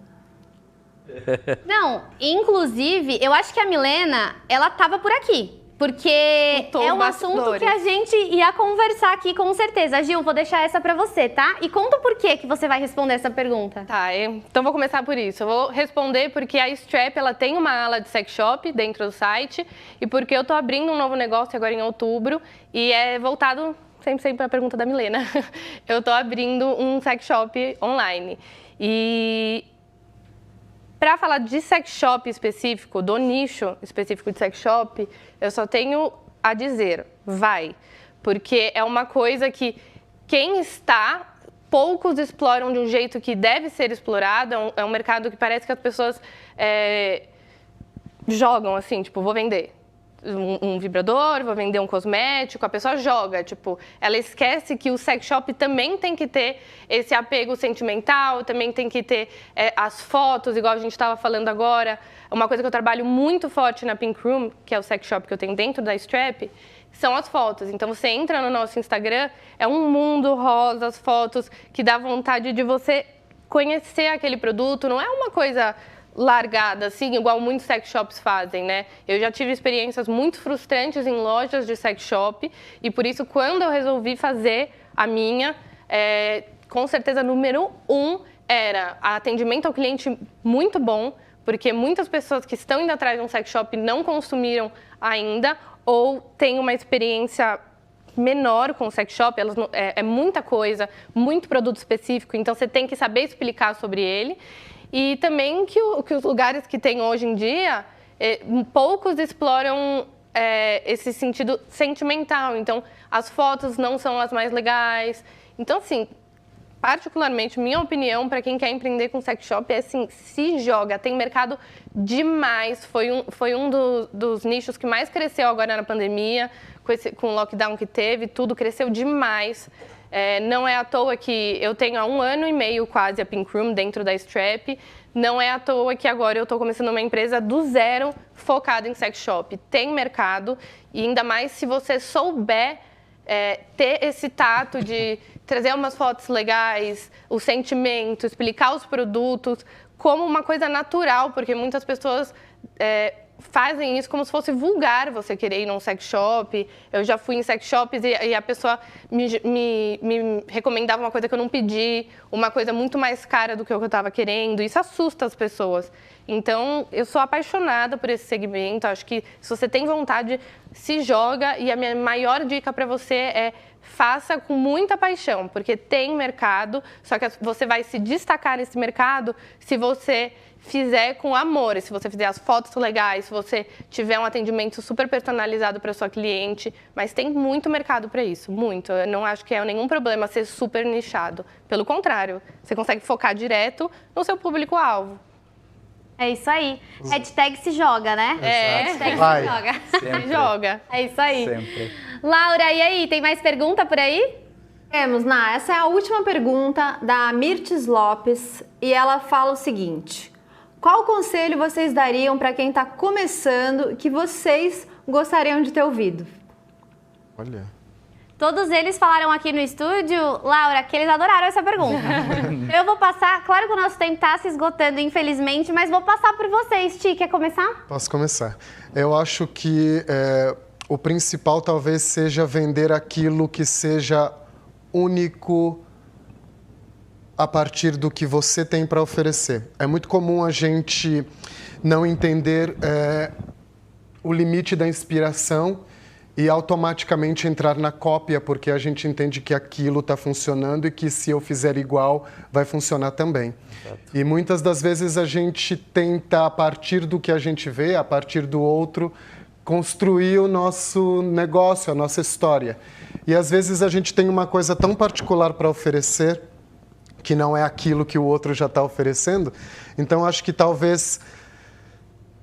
Não, inclusive, eu acho que a Milena, ela tava por aqui. Porque é um assunto que a gente ia conversar aqui com certeza. Gil, vou deixar essa pra você, tá? E conta por que você vai responder essa pergunta. Tá, então vou começar por isso. Eu vou responder porque a Strap, ela tem uma ala de sex shop dentro do site e porque eu tô abrindo um novo negócio agora em outubro e é voltado sempre para a pergunta da Milena. Eu tô abrindo um sex shop online e para falar de sex shop específico, do nicho específico de sex shop, eu só tenho a dizer, vai. Porque é uma coisa que quem está, poucos exploram de um jeito que deve ser explorado. É um mercado que parece que as pessoas jogam assim, tipo, vou vender um vibrador, vou vender um cosmético, a pessoa joga, tipo, ela esquece que o sex shop também tem que ter esse apego sentimental, também tem que ter as fotos, igual a gente estava falando agora. Uma coisa que eu trabalho muito forte na Pink Room, que é o sex shop que eu tenho dentro da Strap, são as fotos. Então, você entra no nosso Instagram, é um mundo rosa, as fotos que dá vontade de você conhecer aquele produto, não é uma coisa largada, assim, igual muitos sex shops fazem, né? Eu já tive experiências muito frustrantes em lojas de sex shop e por isso, quando eu resolvi fazer a minha, com certeza, número 1 era atendimento ao cliente muito bom, porque muitas pessoas que estão indo atrás de um sex shop não consumiram ainda ou têm uma experiência menor com o sex shop, é muita coisa, muito produto específico, então você tem que saber explicar sobre ele. E também que os lugares que tem hoje em dia, poucos exploram esse sentido sentimental. Então, as fotos não são as mais legais. Então, assim, particularmente, minha opinião, para quem quer empreender com sex shop, é assim, se joga. Tem mercado demais. Foi um dos nichos que mais cresceu agora na pandemia, com o lockdown que teve, tudo cresceu demais. Não é à toa que eu tenho há 1 ano e meio quase a Pink Room dentro da Strap. Não é à toa que agora eu estou começando uma empresa do zero focada em sex shop. Tem mercado e ainda mais se você souber ter esse tato de trazer umas fotos legais, o sentimento, explicar os produtos como uma coisa natural, porque muitas pessoas fazem isso como se fosse vulgar você querer ir num sex shop. Eu já fui em sex shops e a pessoa me recomendava uma coisa que eu não pedi, uma coisa muito mais cara do que eu estava querendo. Isso assusta as pessoas. Então, eu sou apaixonada por esse segmento. Acho que se você tem vontade, se joga. E a minha maior dica para você é faça com muita paixão, porque tem mercado, só que você vai se destacar nesse mercado se você fizer com amor, se você fizer as fotos legais, se você tiver um atendimento super personalizado para sua cliente, mas tem muito mercado para isso, muito. Eu não acho que é nenhum problema ser super nichado. Pelo contrário, você consegue focar direto no seu público-alvo. É isso aí. Hashtag se joga, né? Hashtag Vai. se joga. Sempre. Se joga. É isso aí. Sempre. Laura, e aí? Tem mais pergunta por aí? Temos, Ná. Essa é a última pergunta da Mirtes Lopes e ela fala o seguinte: qual conselho vocês dariam para quem está começando que vocês gostariam de ter ouvido? Olha. Todos eles falaram aqui no estúdio, Laura, que eles adoraram essa pergunta. Eu vou passar, claro que o nosso tempo está se esgotando, infelizmente, mas vou passar por vocês. Ti, quer começar? Posso começar. Eu acho que o principal talvez seja vender aquilo que seja único a partir do que você tem para oferecer. É muito comum a gente não entender o limite da inspiração e automaticamente entrar na cópia, porque a gente entende que aquilo está funcionando e que se eu fizer igual, vai funcionar também. Exato. E muitas das vezes a gente tenta, a partir do que a gente vê, a partir do outro, construir o nosso negócio, a nossa história. E às vezes a gente tem uma coisa tão particular para oferecer, que não é aquilo que o outro já está oferecendo. Então, acho que talvez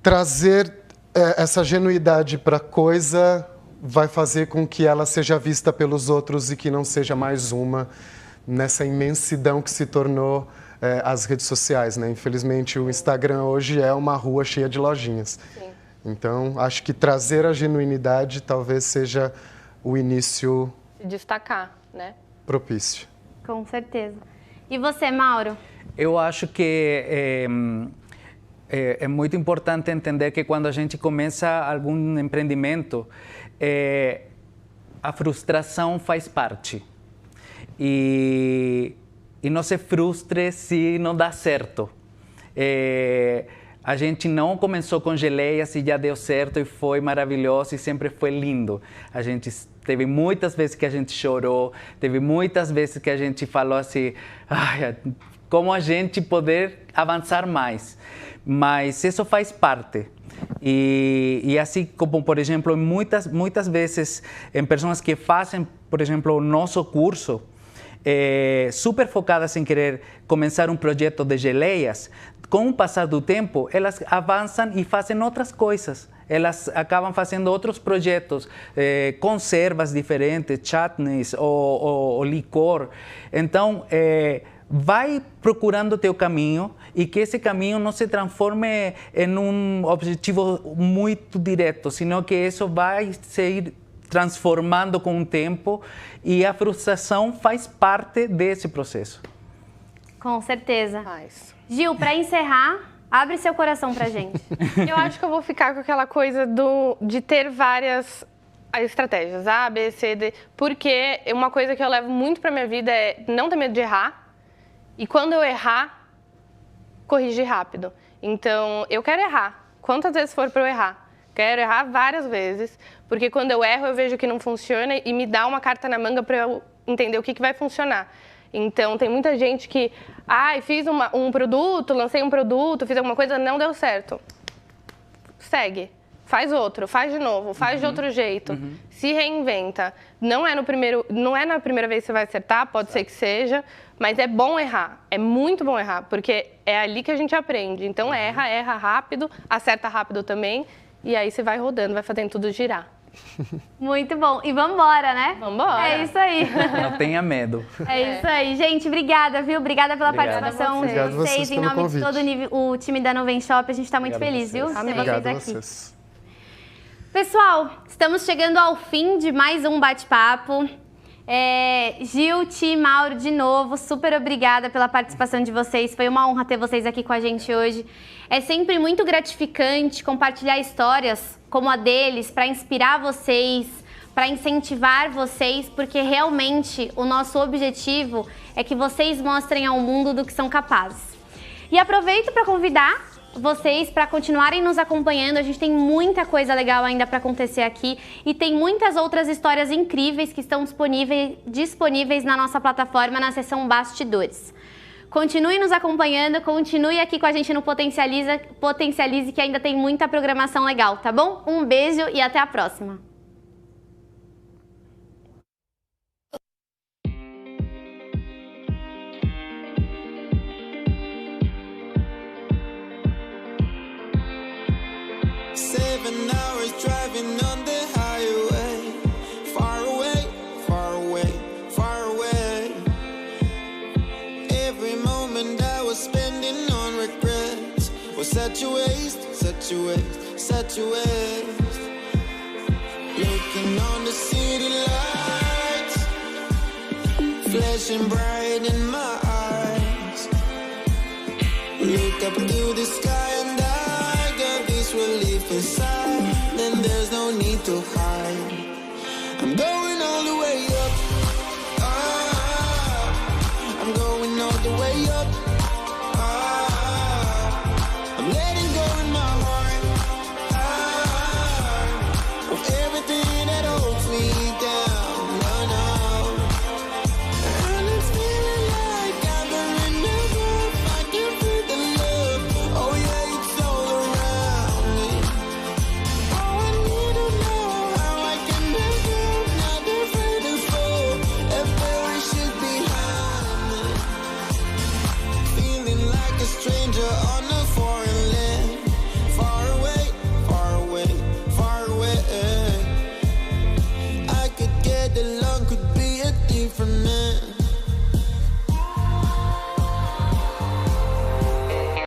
trazer essa genuidade para a coisa vai fazer com que ela seja vista pelos outros e que não seja mais uma nessa imensidão que se tornou as redes sociais, né? Infelizmente, o Instagram hoje é uma rua cheia de lojinhas. Sim. Então, acho que trazer a genuinidade talvez seja o início... Se destacar, né? Propício. Com certeza. E você, Mauro? Eu acho que é muito importante entender que quando a gente começa algum empreendimento, a frustração faz parte. E não se frustre se não dá certo. A gente não começou com geleias e já deu certo e foi maravilhoso e sempre foi lindo. A gente teve muitas vezes que a gente chorou, teve muitas vezes que a gente falou assim, como a gente poder avançar mais. Mas isso faz parte. E assim como, por exemplo, muitas vezes em pessoas que fazem, por exemplo, o nosso curso, super focadas em querer começar um projeto de geleias, com o passar do tempo, elas avançam e fazem outras coisas. Elas acabam fazendo outros projetos, conservas diferentes, chutneys ou licor. Então, vai procurando o teu caminho e que esse caminho não se transforme em um objetivo muito direto, senão que isso vai se ir transformando com o tempo e a frustração faz parte desse processo. Com certeza. Gil, para encerrar, abre seu coração pra gente. Eu acho que eu vou ficar com aquela coisa de ter várias estratégias, A, B, C, D, porque uma coisa que eu levo muito pra minha vida é não ter medo de errar e quando eu errar, corrigir rápido. Então, eu quero errar, quantas vezes for pra eu errar. Quero errar várias vezes, porque quando eu erro eu vejo que não funciona e me dá uma carta na manga para eu entender o que vai funcionar. Então, tem muita gente que, fiz um produto, lancei um produto, fiz alguma coisa, não deu certo. Segue, faz outro, faz de novo, faz de outro jeito, se reinventa. Não é na primeira vez que você vai acertar, pode ser que seja, mas é bom errar, é muito bom errar, porque é ali que a gente aprende. Então, erra rápido, acerta rápido também, e aí você vai rodando, vai fazendo tudo girar. Muito bom. E vambora, né? Vambora. É isso aí. Não tenha medo. É isso aí. Gente, obrigada, viu? Obrigada pela participação de vocês. Em nome de todo o time da Nuvem Shop, a gente está muito feliz, viu? De ter vocês aqui. Pessoal, estamos chegando ao fim de mais um bate-papo. Gil, Ti, Mauro, de novo, super obrigada pela participação de vocês. Foi uma honra ter vocês aqui com a gente hoje. É sempre muito gratificante compartilhar histórias como a deles para inspirar vocês, para incentivar vocês, porque realmente o nosso objetivo é que vocês mostrem ao mundo do que são capazes. E aproveito para convidar vocês para continuarem nos acompanhando. A gente tem muita coisa legal ainda para acontecer aqui e tem muitas outras histórias incríveis que estão disponíveis na nossa plataforma na seção Bastidores. Continue nos acompanhando, continue aqui com a gente no Potencialize, que ainda tem muita programação legal, tá bom? Um beijo e até a próxima! Set your waist. Looking on the city lights. flashing bright in my eyes. Look up to the sky and I got this relief inside. Then there's no need to hide. I'm going all the way up. I'm going all the way up. I'm letting go in my heart of everything that holds me down. No, no. And it's feeling like gathering enough. I can feel the love. Oh yeah, it's all around me. Oh, I need to know how I can make up. Not afraid to fall. If there should behind me. Feeling like a stranger on a foreign land. Far away, far away, far away. I could get along, could be a different man.